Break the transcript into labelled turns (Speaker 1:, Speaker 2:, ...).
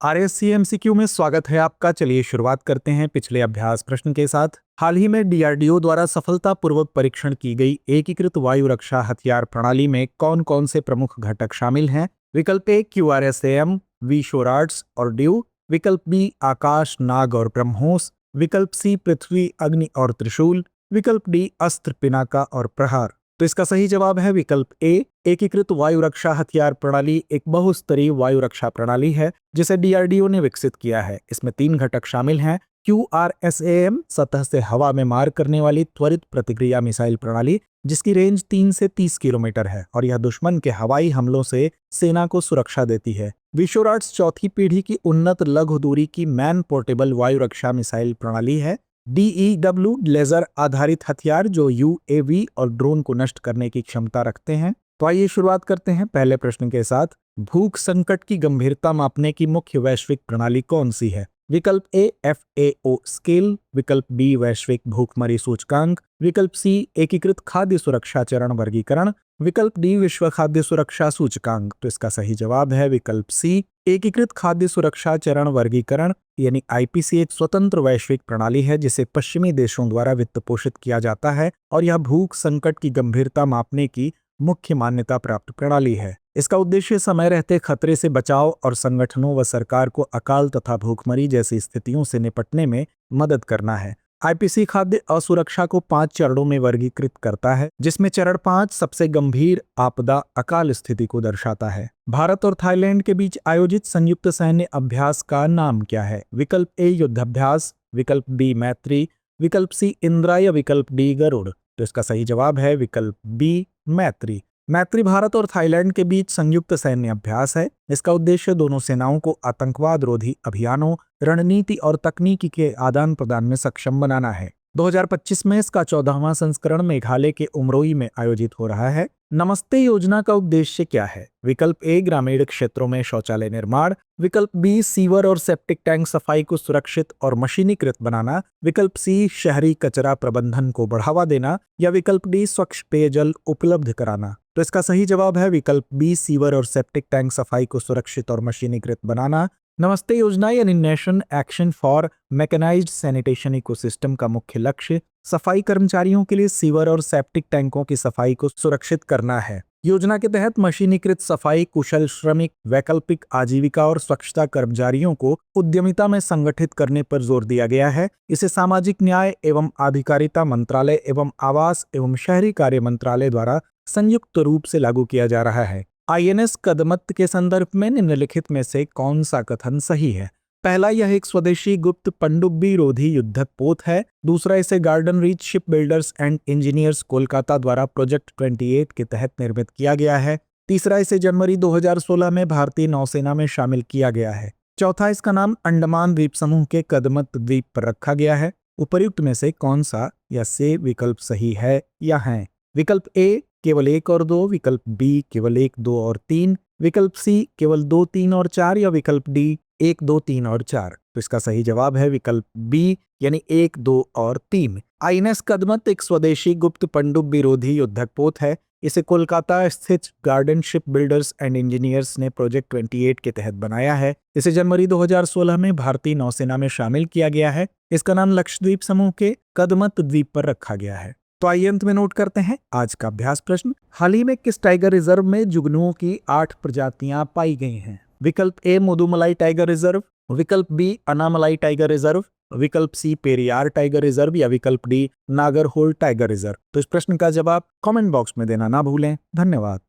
Speaker 1: RSC में स्वागत है आपका। चलिए शुरुआत करते हैं पिछले अभ्यास प्रश्न के साथ। हाल ही में डीआरडीओ द्वारा सफलतापूर्वक परीक्षण की गई एकीकृत वायु रक्षा हथियार प्रणाली में कौन कौन से प्रमुख घटक शामिल हैं? विकल्प ए QRSAM, वी शोरार्ड्स और ड्यू। विकल्प बी आकाश, नाग और ब्रह्मोस। विकल्प सी पृथ्वी, अग्नि और त्रिशूल। विकल्प डी अस्त्र, पिनाका और प्रहार। तो इसका सही जवाब है विकल्प ए। एकीकृत वायु रक्षा हथियार प्रणाली एक बहुस्तरीय वायु रक्षा प्रणाली है जिसे डीआरडीओ ने विकसित किया है। इसमें 3 घटक शामिल हैं। QRSAM सतह से हवा में मार करने वाली त्वरित प्रतिक्रिया मिसाइल प्रणाली जिसकी रेंज 3 से 30 किलोमीटर है और यह दुश्मन के हवाई हमलों से सेना को सुरक्षा देती है। विशोराट्स चौथी पीढ़ी की उन्नत लघु दूरी की मैन पोर्टेबल वायु रक्षा मिसाइल प्रणाली है। DEW लेजर आधारित हथियार जो UAV और ड्रोन को नष्ट करने की क्षमता रखते हैं। तो आइए शुरुआत करते हैं पहले प्रश्न के साथ। भूख संकट की गंभीरता मापने की मुख्य वैश्विक प्रणाली कौन सी है? विकल्प ए FAO स्केल। विकल्प बी वैश्विक भूखमरी सूचकांक। विकल्प सी एकीकृत खाद्य सुरक्षा चरण वर्गीकरण। विकल्प डी विश्व खाद्य सुरक्षा सूचकांक। तो इसका सही जवाब है विकल्प सी एकीकृत खाद्य सुरक्षा चरण वर्गीकरण यानी IPC एक स्वतंत्र वैश्विक प्रणाली है जिसे पश्चिमी देशों द्वारा वित्त पोषित किया जाता है और यह भूख संकट की गंभीरता मापने की मुख्य मान्यता प्राप्त प्रणाली है। इसका उद्देश्य समय रहते खतरे से बचाव और संगठनों व सरकार को अकाल तथा भूखमरी जैसी स्थितियों से निपटने में मदद करना है। IPC खाद्य असुरक्षा को 5 चरणों में वर्गीकृत करता है जिसमें चरण 5 सबसे गंभीर आपदा अकाल स्थिति को दर्शाता है। भारत और थाईलैंड के बीच आयोजित संयुक्त सैन्य अभ्यास का नाम क्या है? विकल्प ए युद्धाभ्यास। विकल्प बी मैत्री। विकल्प सी इंद्रा या विकल्प डी गरुड़। तो इसका सही जवाब है विकल्प बी मैत्री। मैत्री भारत और थाईलैंड के बीच संयुक्त सैन्य अभ्यास है। इसका उद्देश्य दोनों सेनाओं को आतंकवाद रोधी अभियानों, रणनीति और तकनीकी के आदान प्रदान में सक्षम बनाना है। 2025 में इसका 14वां संस्करण मेघालय के उमरोई में आयोजित हो रहा है। नमस्ते योजना का उद्देश्य क्या है? विकल्प ए ग्रामीण क्षेत्रों में शौचालय निर्माण। विकल्प बी सीवर और सेप्टिक टैंक सफाई को सुरक्षित और मशीनीकृत बनाना। विकल्प सी शहरी कचरा प्रबंधन को बढ़ावा देना या विकल्प डी स्वच्छ पेयजल उपलब्ध कराना। तो इसका सही जवाब है विकल्प बी सीवर और सेप्टिक टैंक सफाई को सुरक्षित और मशीनीकृत बनाना। नमस्ते योजना यानी nation action for mechanised sanitation ecosystem का मुख्य लक्ष्य सफाई कर्मचारियों के लिए सीवर और सेप्टिक टैंकों की सफाई को सुरक्षित करना है। योजना के तहत मशीनीकृत सफाई, कुशल श्रमिक, वैकल्पिक आजीविका और स्वच्छता कर्मचारियों को उद्यमिता में संगठित करने पर जोर दिया गया है। इसे सामाजिक न्याय एवं आधिकारिता मंत्रालय एवं आवास एवं शहरी कार्य मंत्रालय द्वारा संयुक्त रूप से लागू किया जा रहा है। INS कदमत के संदर्भ में निम्नलिखित में से कौन सा कथन सही है? पहला, यह एक स्वदेशी गुप्त पनडुब्बी रोधी युद्धक पोत है। दूसरा, इसे garden reach ship builders and engineers Kolkata द्वारा प्रोजेक्ट 28 के तहत निर्मित किया गया है। तीसरा, इसे जनवरी 2016 में भारतीय नौसेना में शामिल किया गया है। चौथा, इसका नाम अंडमान द्वीप समूह के कदमत द्वीप पर रखा गया है। उपर्युक्त में से कौन सा या से विकल्प सही है या है? विकल्प ए केवल 1 और 2। विकल्प बी केवल 1, 2 और 3। विकल्प सी केवल 2, 3 और 4 या विकल्प डी 1, 2, 3 और 4। तो इसका सही जवाब है विकल्प बी यानी 1, 2 और 3। INS कदमत एक स्वदेशी गुप्त पनडुब्बी रोधी युद्धक पोत है। इसे कोलकाता स्थित garden ship builders and engineers ने प्रोजेक्ट 28 के तहत बनाया है। इसे जनवरी 2016 में भारतीय नौसेना में शामिल किया गया है। इसका नाम लक्षद्वीप समूह के कदमत द्वीप पर रखा गया है। तो आइए अंत में नोट करते हैं आज का अभ्यास प्रश्न। हाल ही में किस टाइगर रिजर्व में जुगनुओं की 8 प्रजातियां पाई गई हैं? विकल्प ए मुदुमलाई टाइगर रिजर्व। विकल्प बी अनामलाई टाइगर रिजर्व। विकल्प सी पेरियार टाइगर रिजर्व या विकल्प डी नागरहोल टाइगर रिजर्व। तो इस प्रश्न का जवाब कमेंट बॉक्स में देना ना भूलें। धन्यवाद।